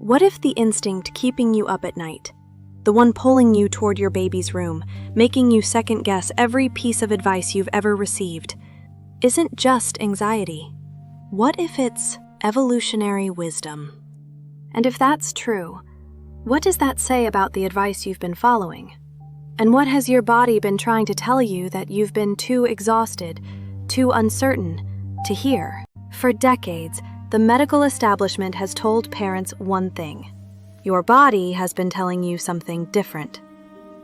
What if the instinct keeping you up at night, the one pulling you toward your baby's room, making you second-guess every piece of advice you've ever received, isn't just anxiety? What if it's evolutionary wisdom? And if that's true, what does that say about the advice you've been following? And what has your body been trying to tell you that you've been too exhausted, too uncertain to hear? For decades, the medical establishment has told parents one thing. Your body has been telling you something different.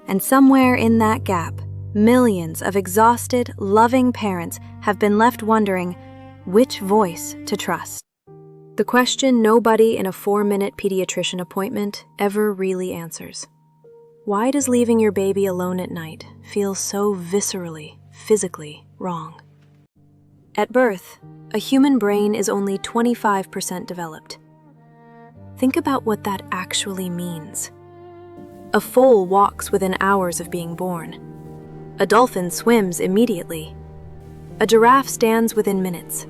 And somewhere in that gap, millions of exhausted, loving parents have been left wondering which voice to trust. The question nobody in a 4-minute pediatrician appointment ever really answers. Why does leaving your baby alone at night feel so viscerally, physically wrong? At birth, a human brain is only 25% developed. Think about what that actually means. A foal walks within hours of being born. A dolphin swims immediately. A giraffe stands within minutes.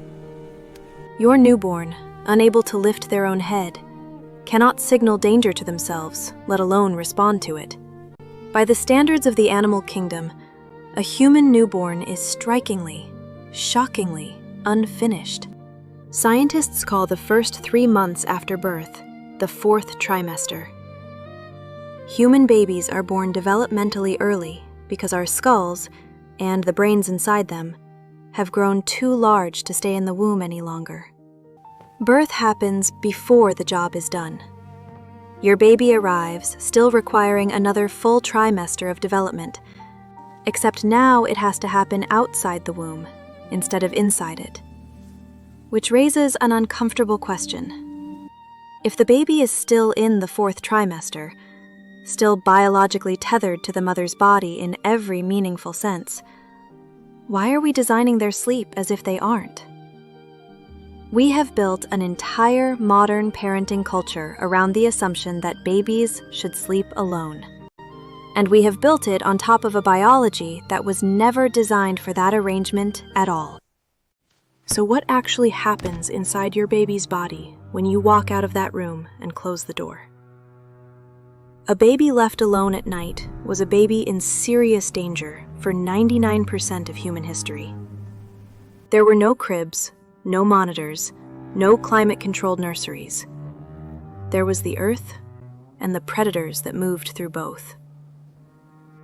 Your newborn, unable to lift their own head, cannot signal danger to themselves, let alone respond to it. By the standards of the animal kingdom, a human newborn is strikingly, shockingly unfinished. Scientists call the first 3 months after birth the 4th trimester. Human babies are born developmentally early because our skulls, and the brains inside them, have grown too large to stay in the womb any longer. Birth happens before the job is done. Your baby arrives, still requiring another full trimester of development, except now it has to happen outside the womb instead of inside it. Which raises an uncomfortable question. If the baby is still in the 4th trimester, still biologically tethered to the mother's body in every meaningful sense, why are we designing their sleep as if they aren't? We have built an entire modern parenting culture around the assumption that babies should sleep alone. And we have built it on top of a biology that was never designed for that arrangement at all. So what actually happens inside your baby's body when you walk out of that room and close the door? A baby left alone at night was a baby in serious danger for 99% of human history. There were no cribs, no monitors, no climate-controlled nurseries. There was the earth and the predators that moved through both.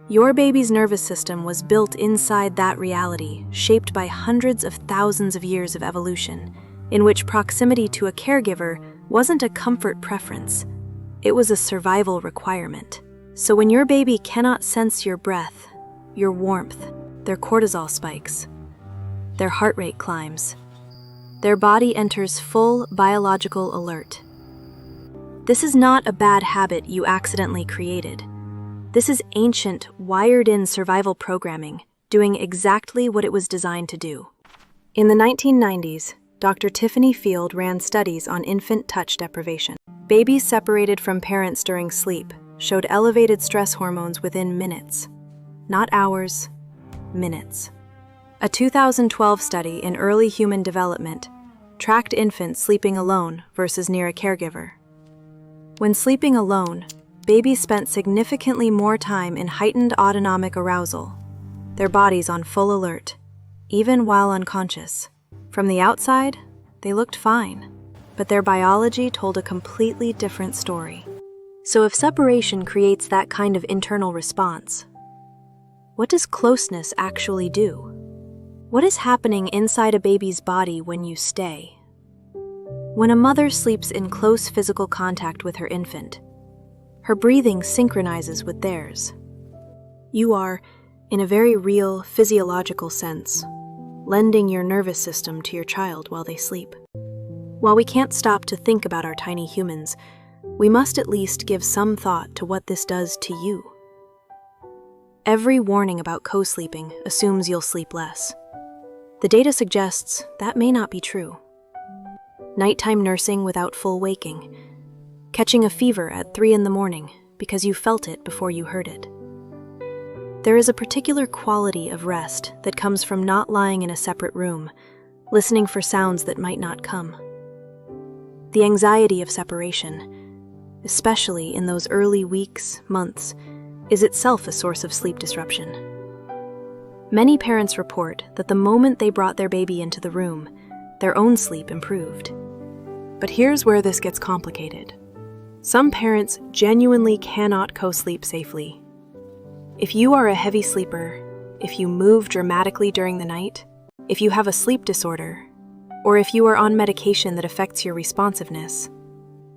Your baby's nervous system was built inside that reality, shaped by hundreds of thousands of years of evolution, in which proximity to a caregiver wasn't a comfort preference, it was a survival requirement. So when your baby cannot sense your breath, your warmth, their cortisol spikes, their heart rate climbs, their body enters full biological alert. This is not a bad habit you accidentally created. This is ancient, wired-in survival programming, doing exactly what it was designed to do. In the 1990s, Dr. Tiffany Field ran studies on infant touch deprivation. Babies separated from parents during sleep showed elevated stress hormones within minutes. Not hours, minutes. A 2012 study in early human development tracked infants sleeping alone versus near a caregiver. When sleeping alone, babies spent significantly more time in heightened autonomic arousal, their bodies on full alert, even while unconscious. From the outside, they looked fine, but their biology told a completely different story. So if separation creates that kind of internal response, what does closeness actually do? What is happening inside a baby's body when you stay? When a mother sleeps in close physical contact with her infant, her breathing synchronizes with theirs. You are, in a very real physiological sense, lending your nervous system to your child while they sleep. While we can't stop to think about our tiny humans, we must at least give some thought to what this does to you. Every warning about co-sleeping assumes you'll sleep less. The data suggests that may not be true. Nighttime nursing without full waking, catching a fever at 3 a.m. because you felt it before you heard it. There is a particular quality of rest that comes from not lying in a separate room, listening for sounds that might not come. The anxiety of separation, especially in those early weeks, months, is itself a source of sleep disruption. Many parents report that the moment they brought their baby into the room, their own sleep improved. But here's where this gets complicated. Some parents genuinely cannot co-sleep safely. If you are a heavy sleeper, if you move dramatically during the night, if you have a sleep disorder, or if you are on medication that affects your responsiveness,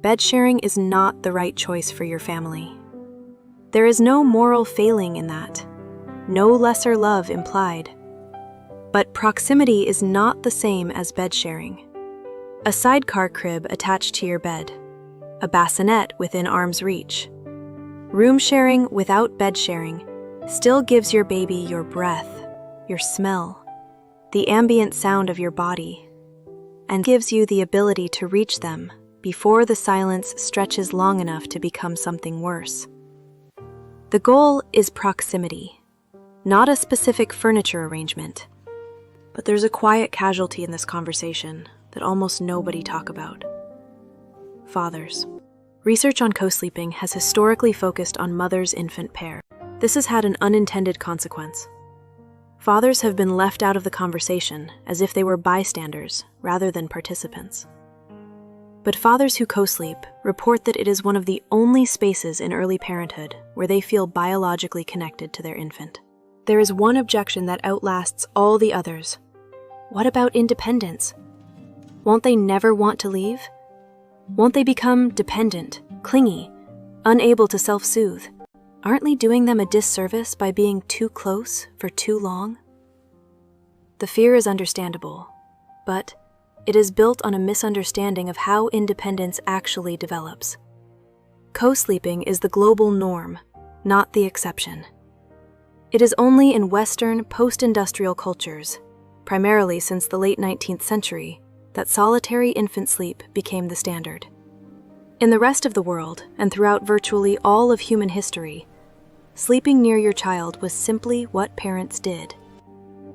bed sharing is not the right choice for your family. There is no moral failing in that, no lesser love implied. But proximity is not the same as bed sharing. A sidecar crib attached to your bed, a bassinet within arm's reach. Room sharing without bed sharing still gives your baby your breath, your smell, the ambient sound of your body, and gives you the ability to reach them before the silence stretches long enough to become something worse. The goal is proximity, not a specific furniture arrangement. But there's a quiet casualty in this conversation that almost nobody talks about. Fathers. Research on co-sleeping has historically focused on mother's-infant pair. This has had an unintended consequence. Fathers have been left out of the conversation as if they were bystanders rather than participants. But fathers who co-sleep report that it is one of the only spaces in early parenthood where they feel biologically connected to their infant. There is one objection that outlasts all the others. What about independence? Won't they never want to leave? Won't they become dependent, clingy, unable to self-soothe? Aren't we doing them a disservice by being too close for too long? The fear is understandable, but it is built on a misunderstanding of how independence actually develops. Co-sleeping is the global norm, not the exception. It is only in Western post-industrial cultures, primarily since the late 19th century, that solitary infant sleep became the standard. In the rest of the world, and throughout virtually all of human history, sleeping near your child was simply what parents did.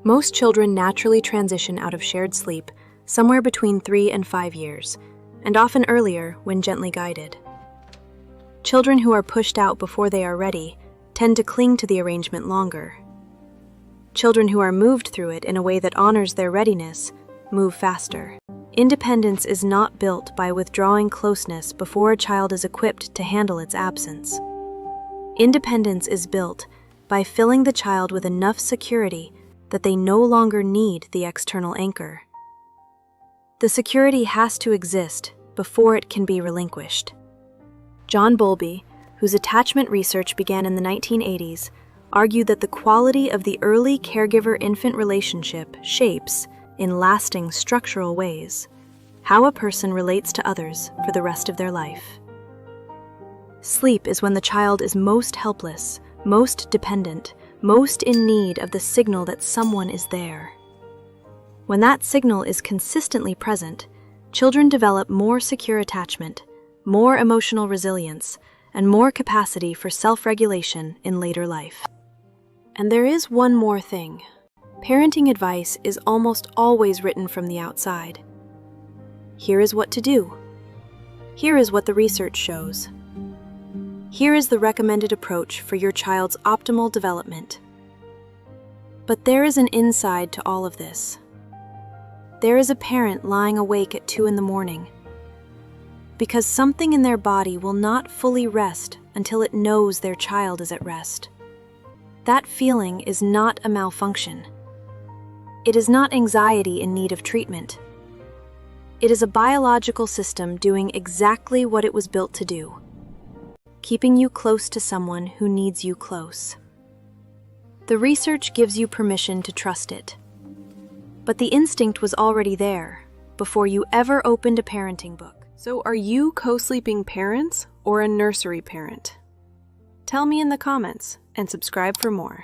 Most children naturally transition out of shared sleep somewhere between 3 and 5 years, and often earlier when gently guided. Children who are pushed out before they are ready tend to cling to the arrangement longer. Children who are moved through it in a way that honors their readiness move faster. Independence is not built by withdrawing closeness before a child is equipped to handle its absence. Independence is built by filling the child with enough security that they no longer need the external anchor. The security has to exist before it can be relinquished. John Bowlby, whose attachment research began in the 1980s, argued that the quality of the early caregiver-infant relationship shapes, in lasting structural ways, how a person relates to others for the rest of their life. Sleep is when the child is most helpless, most dependent, most in need of the signal that someone is there. When that signal is consistently present, children develop more secure attachment, more emotional resilience, and more capacity for self-regulation in later life. And there is one more thing. Parenting advice is almost always written from the outside. Here is what to do. Here is what the research shows. Here is the recommended approach for your child's optimal development. But there is an inside to all of this. There is a parent lying awake at 2 a.m. because something in their body will not fully rest until it knows their child is at rest. That feeling is not a malfunction. It is not anxiety in need of treatment. It is a biological system doing exactly what it was built to do, keeping you close to someone who needs you close. The research gives you permission to trust it, but the instinct was already there before you ever opened a parenting book. So are you co-sleeping parents or a nursery parent? Tell me in the comments and subscribe for more.